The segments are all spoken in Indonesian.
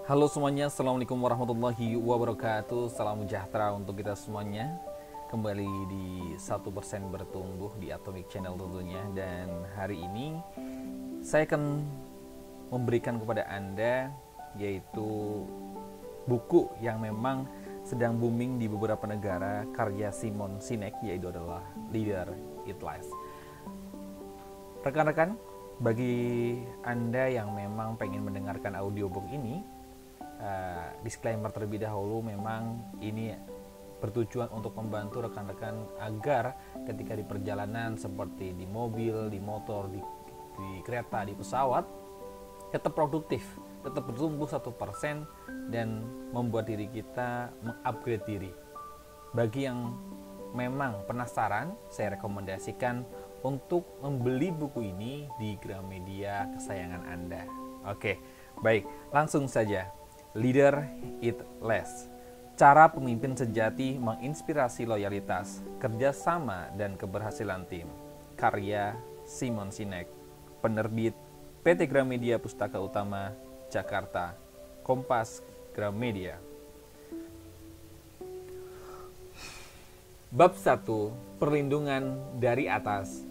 Halo semuanya, Assalamualaikum warahmatullahi wabarakatuh. Salam sejahtera untuk kita semuanya. Kembali di 1% bertumbuh di Atomic Channel tentunya. Dan hari ini saya akan memberikan kepada Anda yaitu buku yang memang sedang booming di beberapa negara, karya Simon Sinek, yaitu adalah Leader It Last. Rekan-rekan, bagi Anda yang memang pengen mendengarkan audiobook ini, disclaimer terlebih dahulu, memang ini bertujuan untuk membantu rekan-rekan agar ketika di perjalanan seperti di mobil, di motor, di kereta, di pesawat, tetap produktif, tetap bertumbuh 1% dan membuat diri kita mengupgrade diri. Bagi yang memang penasaran, saya rekomendasikan untuk membeli buku ini di Gramedia kesayangan Anda. Oke, baik, langsung saja. Leader It Last. Cara pemimpin sejati menginspirasi loyalitas, kerjasama, dan keberhasilan tim. Karya Simon Sinek. Penerbit PT Gramedia Pustaka Utama, Jakarta. Kompas Gramedia. Bab 1. Perlindungan dari atas.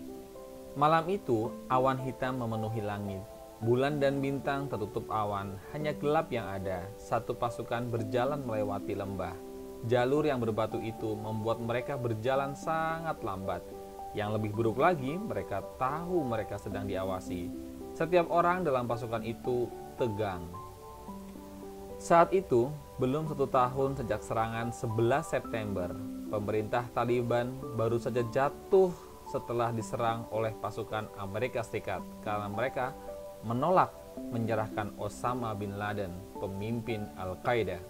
Malam itu, awan hitam memenuhi langit. Bulan dan bintang tertutup awan, hanya gelap yang ada. Satu pasukan berjalan melewati lembah. Jalur yang berbatu itu membuat mereka berjalan sangat lambat. Yang lebih buruk lagi, mereka tahu mereka sedang diawasi. Setiap orang dalam pasukan itu tegang. Saat itu, belum 1 tahun sejak serangan 11 September, pemerintah Taliban baru saja jatuh setelah diserang oleh pasukan Amerika Serikat karena mereka menolak menyerahkan Osama bin Laden, pemimpin Al-Qaeda.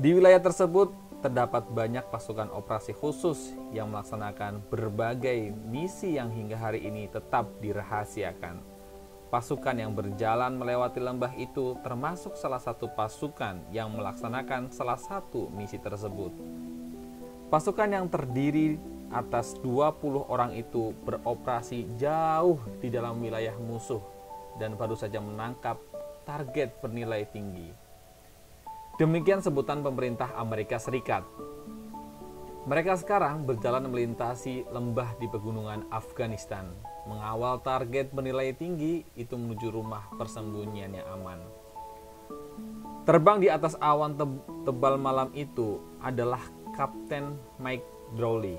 Di wilayah tersebut terdapat banyak pasukan operasi khusus yang melaksanakan berbagai misi yang hingga hari ini tetap dirahasiakan. Pasukan yang berjalan melewati lembah itu termasuk salah satu pasukan yang melaksanakan salah satu misi tersebut. Pasukan yang terdiri atas 20 orang itu beroperasi jauh di dalam wilayah musuh dan baru saja menangkap target bernilai tinggi. Demikian sebutan pemerintah Amerika Serikat. Mereka sekarang berjalan melintasi lembah di pegunungan Afghanistan, mengawal target bernilai tinggi itu menuju rumah persembunyian yang aman. Terbang di atas awan tebal malam itu adalah Kapten Mike Drowley,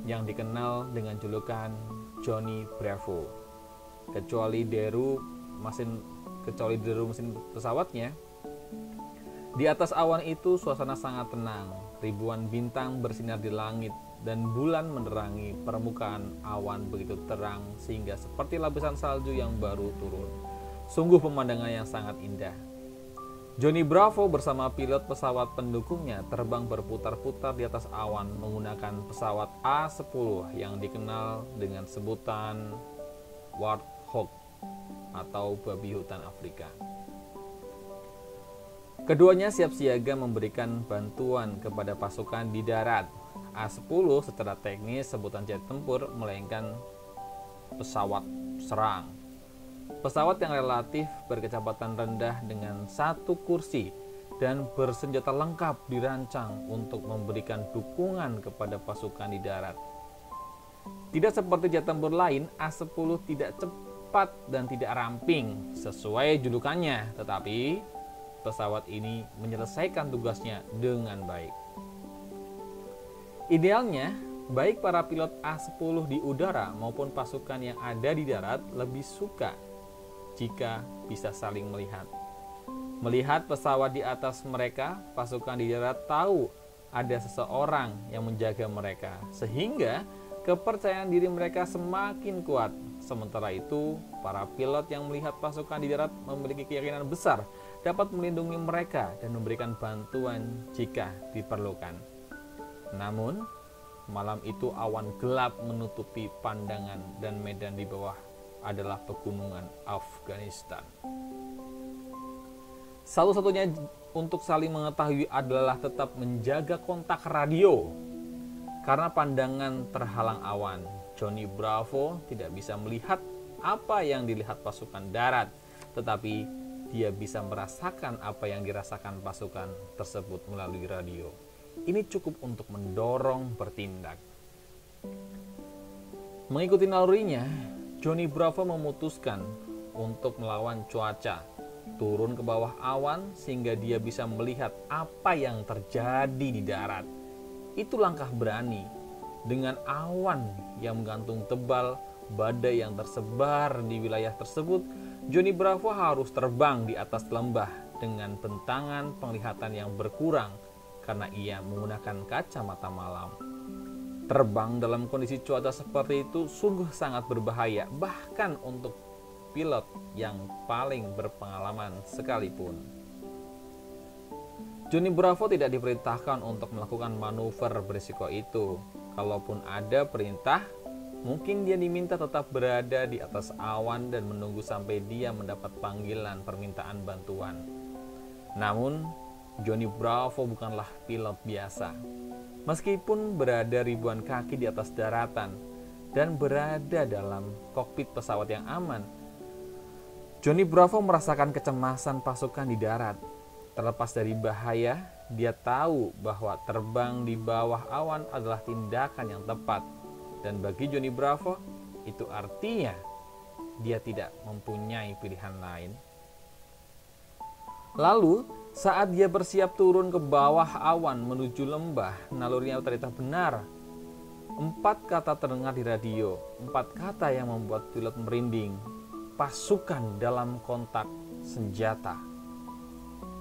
yang dikenal dengan julukan Johnny Bravo. Kecuali deru mesin pesawatnya, di atas awan itu suasana sangat tenang. Ribuan bintang bersinar di langit dan bulan menerangi permukaan awan begitu terang sehingga seperti lapisan salju yang baru turun. Sungguh pemandangan yang sangat indah. Johnny Bravo bersama pilot pesawat pendukungnya terbang berputar-putar di atas awan menggunakan pesawat A-10 yang dikenal dengan sebutan Warthog atau babi hutan Afrika. Keduanya siap siaga memberikan bantuan kepada pasukan di darat. A-10 secara teknis sebutan jet tempur melainkan pesawat serang. Pesawat yang relatif berkecepatan rendah dengan 1 kursi dan bersenjata lengkap dirancang untuk memberikan dukungan kepada pasukan di darat. Tidak seperti jet tempur lain, A-10 tidak cepat dan tidak ramping sesuai julukannya, tetapi pesawat ini menyelesaikan tugasnya dengan baik. Idealnya, baik para pilot A-10 di udara maupun pasukan yang ada di darat lebih suka jika bisa saling melihat. Melihat pesawat di atas mereka, pasukan di darat tahu ada seseorang yang menjaga mereka, sehingga kepercayaan diri mereka semakin kuat. Sementara itu, para pilot yang melihat pasukan di darat memiliki keyakinan besar dapat melindungi mereka dan memberikan bantuan jika diperlukan. Namun, malam itu awan gelap menutupi pandangan dan medan di bawah adalah pegunungan Afghanistan. Satu-satunya untuk saling mengetahui adalah tetap menjaga kontak radio. Karena pandangan terhalang awan, Johnny Bravo tidak bisa melihat apa yang dilihat pasukan darat, tetapi dia bisa merasakan apa yang dirasakan pasukan tersebut melalui radio. Ini cukup untuk mendorong bertindak. Mengikuti nalurinya, Johnny Bravo memutuskan untuk melawan cuaca, turun ke bawah awan sehingga dia bisa melihat apa yang terjadi di darat. Itu langkah berani. Dengan awan yang menggantung tebal, badai yang tersebar di wilayah tersebut, Johnny Bravo harus terbang di atas lembah dengan bentangan penglihatan yang berkurang karena ia menggunakan kacamata malam. Terbang dalam kondisi cuaca seperti itu sungguh sangat berbahaya, bahkan untuk pilot yang paling berpengalaman sekalipun. Johnny Bravo tidak diperintahkan untuk melakukan manuver berisiko itu. Kalaupun ada perintah, mungkin dia diminta tetap berada di atas awan dan menunggu sampai dia mendapat panggilan permintaan bantuan. Namun, Johnny Bravo bukanlah pilot biasa. Meskipun berada ribuan kaki di atas daratan dan berada dalam kokpit pesawat yang aman, Johnny Bravo merasakan kecemasan pasukan di darat. Terlepas dari bahaya, dia tahu bahwa terbang di bawah awan adalah tindakan yang tepat. Dan bagi Johnny Bravo, itu artinya dia tidak mempunyai pilihan lain. Lalu, saat dia bersiap turun ke bawah awan menuju lembah, nalurinya ternyata benar. 4 kata terdengar di radio, 4 kata yang membuat pilot merinding. Pasukan dalam kontak senjata.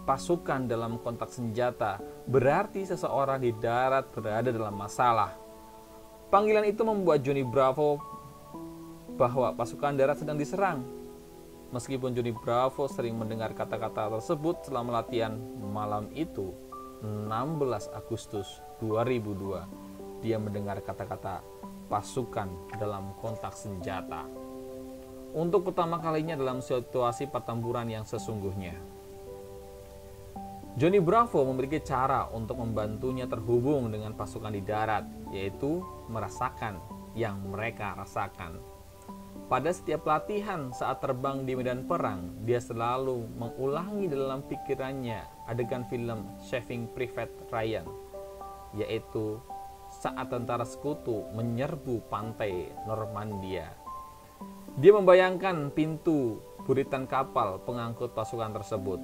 Pasukan dalam kontak senjata berarti seseorang di darat berada dalam masalah. Panggilan itu membuat Johnny Bravo bahwa pasukan darat sedang diserang. Meskipun Johnny Bravo sering mendengar kata-kata tersebut selama latihan malam itu, 16 Agustus 2002, dia mendengar kata-kata pasukan dalam kontak senjata. Untuk pertama kalinya dalam situasi pertempuran yang sesungguhnya. Johnny Bravo memiliki cara untuk membantunya terhubung dengan pasukan di darat, yaitu merasakan yang mereka rasakan. Pada setiap latihan saat terbang di medan perang, dia selalu mengulangi dalam pikirannya adegan film Saving Private Ryan, yaitu saat tentara sekutu menyerbu pantai Normandia. Dia membayangkan pintu buritan kapal pengangkut pasukan tersebut.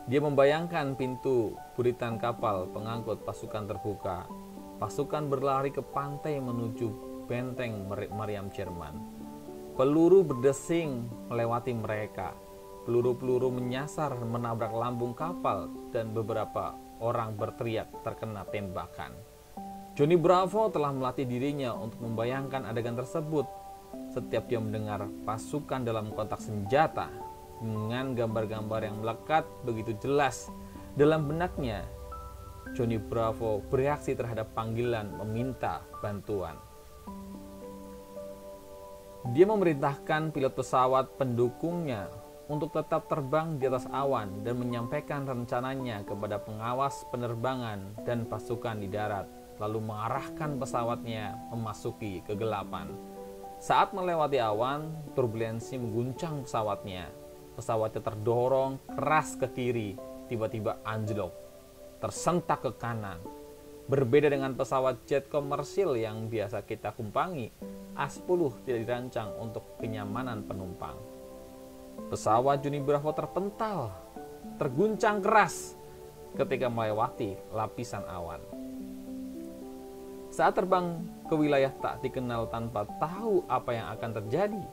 Dia membayangkan pintu buritan kapal pengangkut pasukan terbuka. Pasukan berlari ke pantai menuju benteng meriam Jerman. Peluru berdesing melewati mereka. Peluru-peluru menyasar menabrak lambung kapal dan beberapa orang berteriak terkena tembakan. Johnny Bravo telah melatih dirinya untuk membayangkan adegan tersebut. Setiap dia mendengar pasukan dalam kontak senjata dengan gambar-gambar yang melekat begitu jelas dalam benaknya, Johnny Bravo bereaksi terhadap panggilan meminta bantuan. Dia memerintahkan pilot pesawat pendukungnya untuk tetap terbang di atas awan dan menyampaikan rencananya kepada pengawas penerbangan dan pasukan di darat, lalu mengarahkan pesawatnya memasuki kegelapan. Saat melewati awan, turbulensi mengguncang pesawatnya. Pesawatnya terdorong keras ke kiri, tiba-tiba anjlok, tersentak ke kanan. Berbeda dengan pesawat jet komersil yang biasa kita tumpangi, A-10 tidak dirancang untuk kenyamanan penumpang. Pesawat Johnny Bravo terpental, terguncang keras ketika melewati lapisan awan. Saat terbang ke wilayah tak dikenal tanpa tahu apa yang akan terjadi,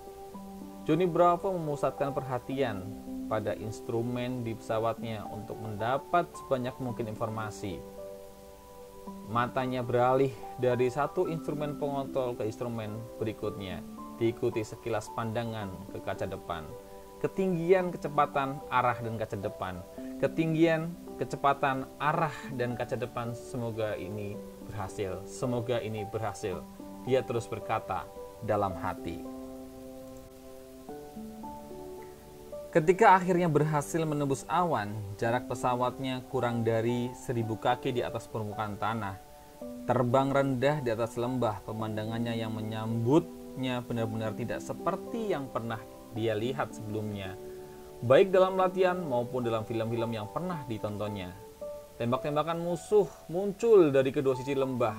Johnny Bravo memusatkan perhatian pada instrumen di pesawatnya untuk mendapat sebanyak mungkin informasi. Matanya beralih dari satu instrumen pengontrol ke instrumen berikutnya, diikuti sekilas pandangan ke kaca depan. Ketinggian, kecepatan, arah, dan kaca depan. Ketinggian, kecepatan, arah, dan kaca depan. Semoga ini berhasil. Semoga ini berhasil. Dia terus berkata dalam hati. Ketika akhirnya berhasil menembus awan, jarak pesawatnya kurang dari 1000 kaki di atas permukaan tanah. Terbang rendah di atas lembah, pemandangannya yang menyambutnya benar-benar tidak seperti yang pernah dia lihat sebelumnya. baik dalam latihan maupun dalam film-film yang pernah ditontonnya. Tembak-tembakan musuh muncul dari kedua sisi lembah.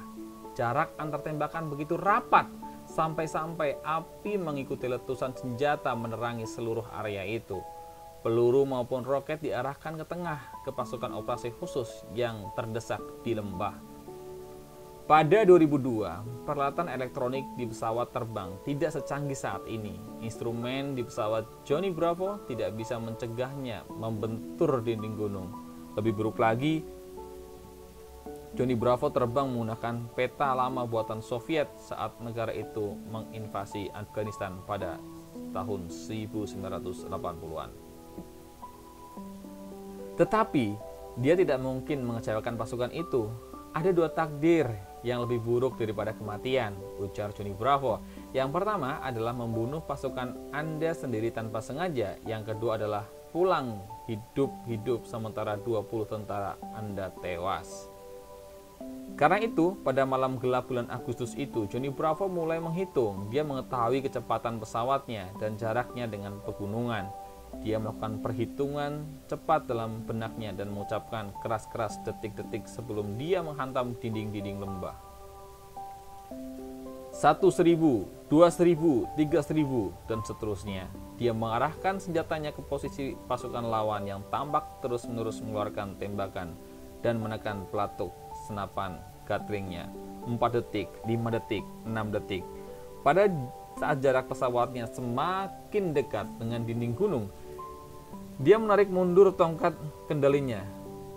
Jarak antar tembakan begitu rapat, sampai-sampai api mengikuti letusan senjata menerangi seluruh area itu. Peluru maupun roket diarahkan ke tengah ke pasukan operasi khusus yang terdesak di lembah. Pada 2002, peralatan elektronik di pesawat terbang tidak secanggih saat ini. Instrumen di pesawat Johnny Bravo tidak bisa mencegahnya membentur dinding gunung. Lebih buruk lagi, Johnny Bravo terbang menggunakan peta lama buatan Soviet saat negara itu menginvasi Afghanistan pada tahun 1980-an. Tetapi, dia tidak mungkin mengecewakan pasukan itu. Ada dua takdir yang lebih buruk daripada kematian, ujar Johnny Bravo. Yang pertama adalah membunuh pasukan Anda sendiri tanpa sengaja. Yang kedua adalah pulang hidup-hidup sementara 20 tentara Anda tewas. Karena itu, pada malam gelap bulan Agustus itu, Johnny Bravo mulai menghitung. Dia mengetahui kecepatan pesawatnya dan jaraknya dengan pegunungan. Dia melakukan perhitungan cepat dalam benaknya dan mengucapkan keras-keras detik-detik sebelum dia menghantam dinding-dinding lembah. 1.000, 2.000, 3.000, dan seterusnya. Dia mengarahkan senjatanya ke posisi pasukan lawan yang tampak terus-menerus mengeluarkan tembakan dan menekan pelatuk senapan gatlingnya. 4 detik, 5 detik, 6 detik. Pada saat jarak pesawatnya semakin dekat dengan dinding gunung, dia menarik mundur tongkat kendalinya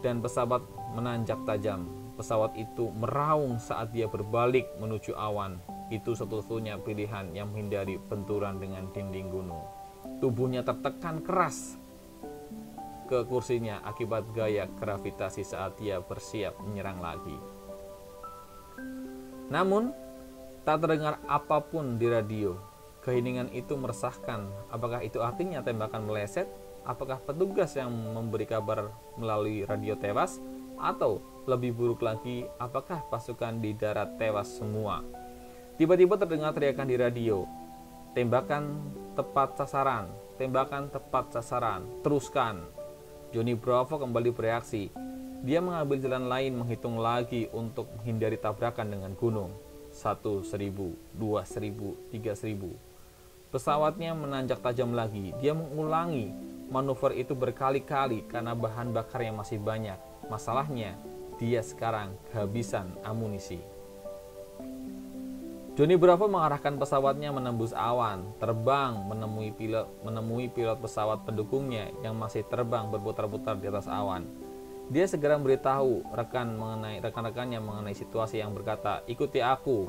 dan pesawat menanjak tajam. Pesawat itu meraung saat dia berbalik menuju awan. Itu satu-satunya pilihan yang menghindari benturan dengan dinding gunung. Tubuhnya tertekan keras ke kursinya akibat gaya gravitasi saat dia bersiap menyerang lagi. Namun, tak terdengar apapun di radio. Keheningan itu meresahkan. Apakah itu artinya tembakan meleset? Apakah petugas yang memberi kabar melalui radio tewas? Atau lebih buruk lagi, apakah pasukan di darat tewas semua? Tiba-tiba terdengar teriakan di radio. Tembakan tepat sasaran, tembakan tepat sasaran, teruskan. Johnny Bravo kembali bereaksi. Dia mengambil jalan lain menghitung lagi untuk menghindari tabrakan dengan gunung. 1.000, 2.000, 3.000. Pesawatnya menanjak tajam lagi. Dia mengulangi manuver itu berkali-kali karena bahan bakarnya masih banyak. Masalahnya, dia sekarang kehabisan amunisi. Johnny Bravo mengarahkan pesawatnya menembus awan, terbang menemui pilot pesawat pendukungnya yang masih terbang berputar-putar di atas awan. Dia segera memberitahu rekan-rekannya mengenai situasi yang berkata, "Ikuti aku."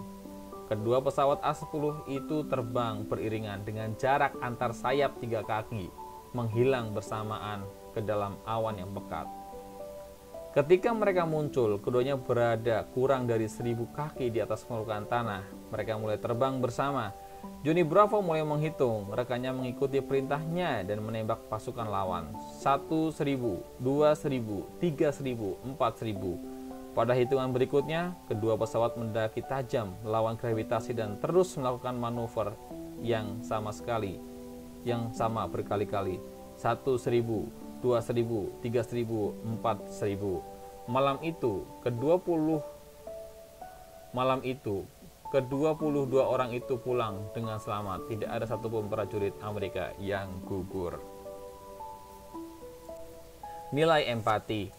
Kedua pesawat A-10 itu terbang beriringan dengan jarak antar sayap 3 kaki, menghilang bersamaan ke dalam awan yang pekat. Ketika mereka muncul, keduanya berada kurang dari 1.000 kaki di atas permukaan tanah. Mereka mulai terbang bersama. Johnny Bravo mulai menghitung, rekannya mengikuti perintahnya dan menembak pasukan lawan. 1.000, 2.000, 3.000, 4.000. Pada hitungan berikutnya, kedua pesawat mendaki tajam melawan gravitasi dan terus melakukan manuver yang sama berkali-kali. 1.000, 2.000, 3.000, 4.000. Malam itu, ke-22 orang itu pulang dengan selamat. Tidak ada satupun prajurit Amerika yang gugur. Nilai empati.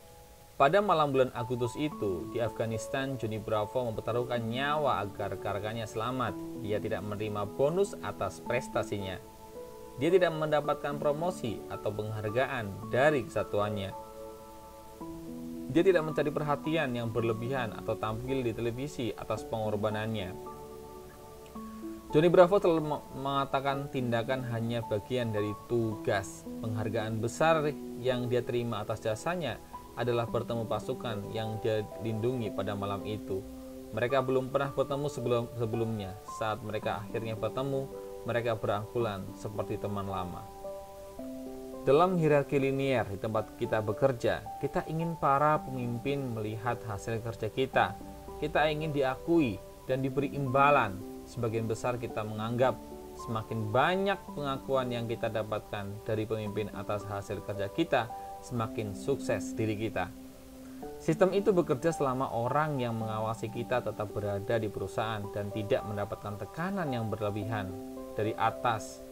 Pada malam bulan Agustus itu, di Afghanistan, Johnny Bravo mempertaruhkan nyawa agar rekannya selamat. Dia tidak menerima bonus atas prestasinya. Dia tidak mendapatkan promosi atau penghargaan dari kesatuannya. Dia tidak mencari perhatian yang berlebihan atau tampil di televisi atas pengorbanannya. Johnny Bravo telah mengatakan tindakan hanya bagian dari tugas. Penghargaan besar yang dia terima atas jasanya adalah bertemu pasukan yang dia lindungi pada malam itu. Mereka belum pernah bertemu sebelumnya. Saat mereka akhirnya bertemu, mereka berangkulan seperti teman lama. Dalam hierarki linier di tempat kita bekerja, kita ingin para pemimpin melihat hasil kerja kita. Kita ingin diakui dan diberi imbalan. Sebagian besar kita menganggap semakin banyak pengakuan yang kita dapatkan dari pemimpin atas hasil kerja kita, semakin sukses diri kita. Sistem itu bekerja selama orang yang mengawasi kita tetap berada di perusahaan dan tidak mendapatkan tekanan yang berlebihan dari atas,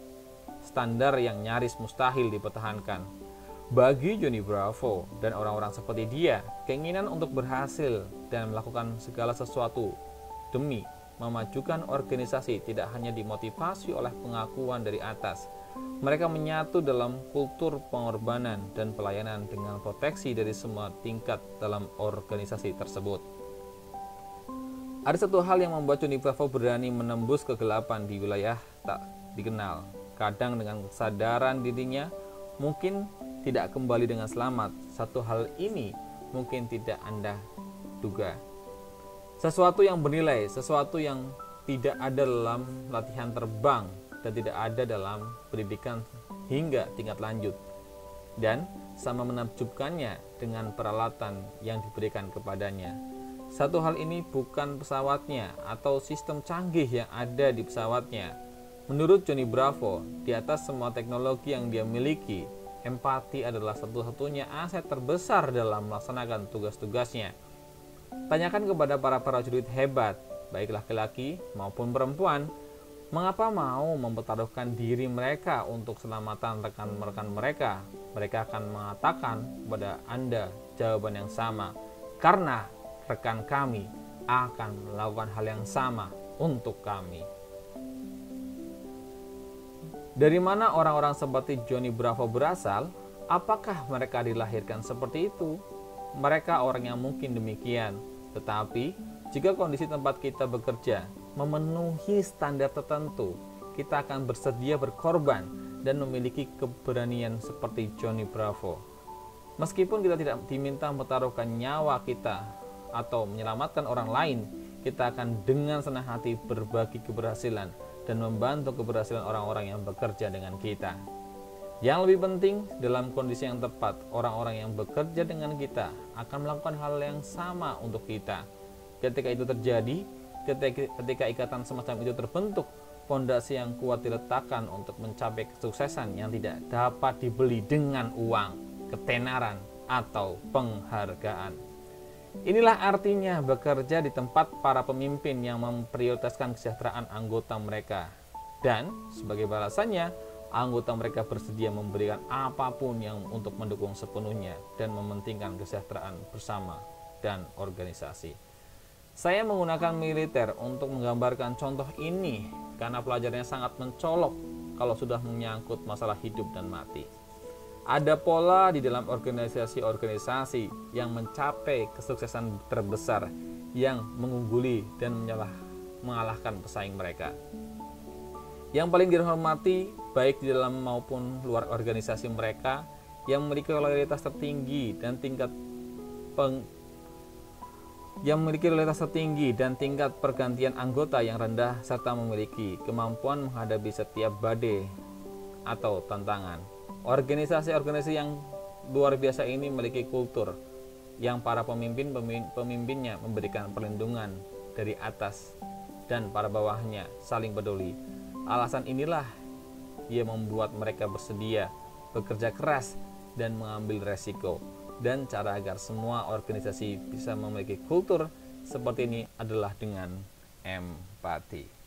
standar yang nyaris mustahil dipertahankan. Bagi Johnny Bravo dan orang-orang seperti dia, keinginan untuk berhasil dan melakukan segala sesuatu demi memajukan organisasi tidak hanya dimotivasi oleh pengakuan dari atas. Mereka menyatu dalam kultur pengorbanan dan pelayanan dengan proteksi dari semua tingkat dalam organisasi tersebut. Ada satu hal yang membuat Johnny Bravo berani menembus kegelapan di wilayah tak dikenal. Kadang dengan kesadaran dirinya mungkin tidak kembali dengan selamat. Satu hal ini mungkin tidak Anda duga. Sesuatu yang bernilai, sesuatu yang tidak ada dalam latihan terbang dan tidak ada dalam pendidikan hingga tingkat lanjut, dan sama menakjubkannya dengan peralatan yang diberikan kepadanya. Satu hal ini bukan pesawatnya atau sistem canggih yang ada di pesawatnya. Menurut Johnny Bravo, di atas semua teknologi yang dia miliki, empati adalah satu-satunya aset terbesar dalam melaksanakan tugas-tugasnya. Tanyakan kepada para prajurit hebat, baik laki-laki maupun perempuan, mengapa mau mempertaruhkan diri mereka untuk keselamatan rekan-rekan mereka? Mereka akan mengatakan kepada Anda jawaban yang sama, karena rekan kami akan melakukan hal yang sama untuk kami. Dari mana orang-orang seperti Johnny Bravo berasal? Apakah mereka dilahirkan seperti itu? Mereka orang yang mungkin demikian, tetapi jika kondisi tempat kita bekerja memenuhi standar tertentu, kita akan bersedia berkorban dan memiliki keberanian seperti Johnny Bravo. Meskipun kita tidak diminta mempertaruhkan nyawa kita atau menyelamatkan orang lain, kita akan dengan senang hati berbagi keberhasilan dan membantu keberhasilan orang-orang yang bekerja dengan kita. Yang lebih penting, dalam kondisi yang tepat, orang-orang yang bekerja dengan kita akan melakukan hal yang sama untuk kita. Ketika itu terjadi, ketika ikatan semacam itu terbentuk, fondasi yang kuat diletakkan untuk mencapai kesuksesan yang tidak dapat dibeli dengan uang, ketenaran, atau penghargaan. Inilah artinya bekerja di tempat para pemimpin yang memprioritaskan kesejahteraan anggota mereka. Dan sebagai balasannya, anggota mereka bersedia memberikan apapun yang untuk mendukung sepenuhnya dan mementingkan kesejahteraan bersama dan organisasi. Saya menggunakan militer untuk menggambarkan contoh ini karena pelajarannya sangat mencolok kalau sudah menyangkut masalah hidup dan mati. Ada pola di dalam organisasi-organisasi yang mencapai kesuksesan terbesar yang mengungguli dan mengalahkan pesaing mereka. Yang paling dihormati baik di dalam maupun luar organisasi mereka yang memiliki loyalitas tertinggi dan tingkat pergantian anggota yang rendah serta memiliki kemampuan menghadapi setiap badai atau tantangan. Organisasi-organisasi yang luar biasa ini memiliki kultur yang para pemimpinnya memberikan perlindungan dari atas dan para bawahnya saling peduli. Alasan inilah ia membuat mereka bersedia bekerja keras dan mengambil resiko. Dan cara agar semua organisasi bisa memiliki kultur seperti ini adalah dengan empati.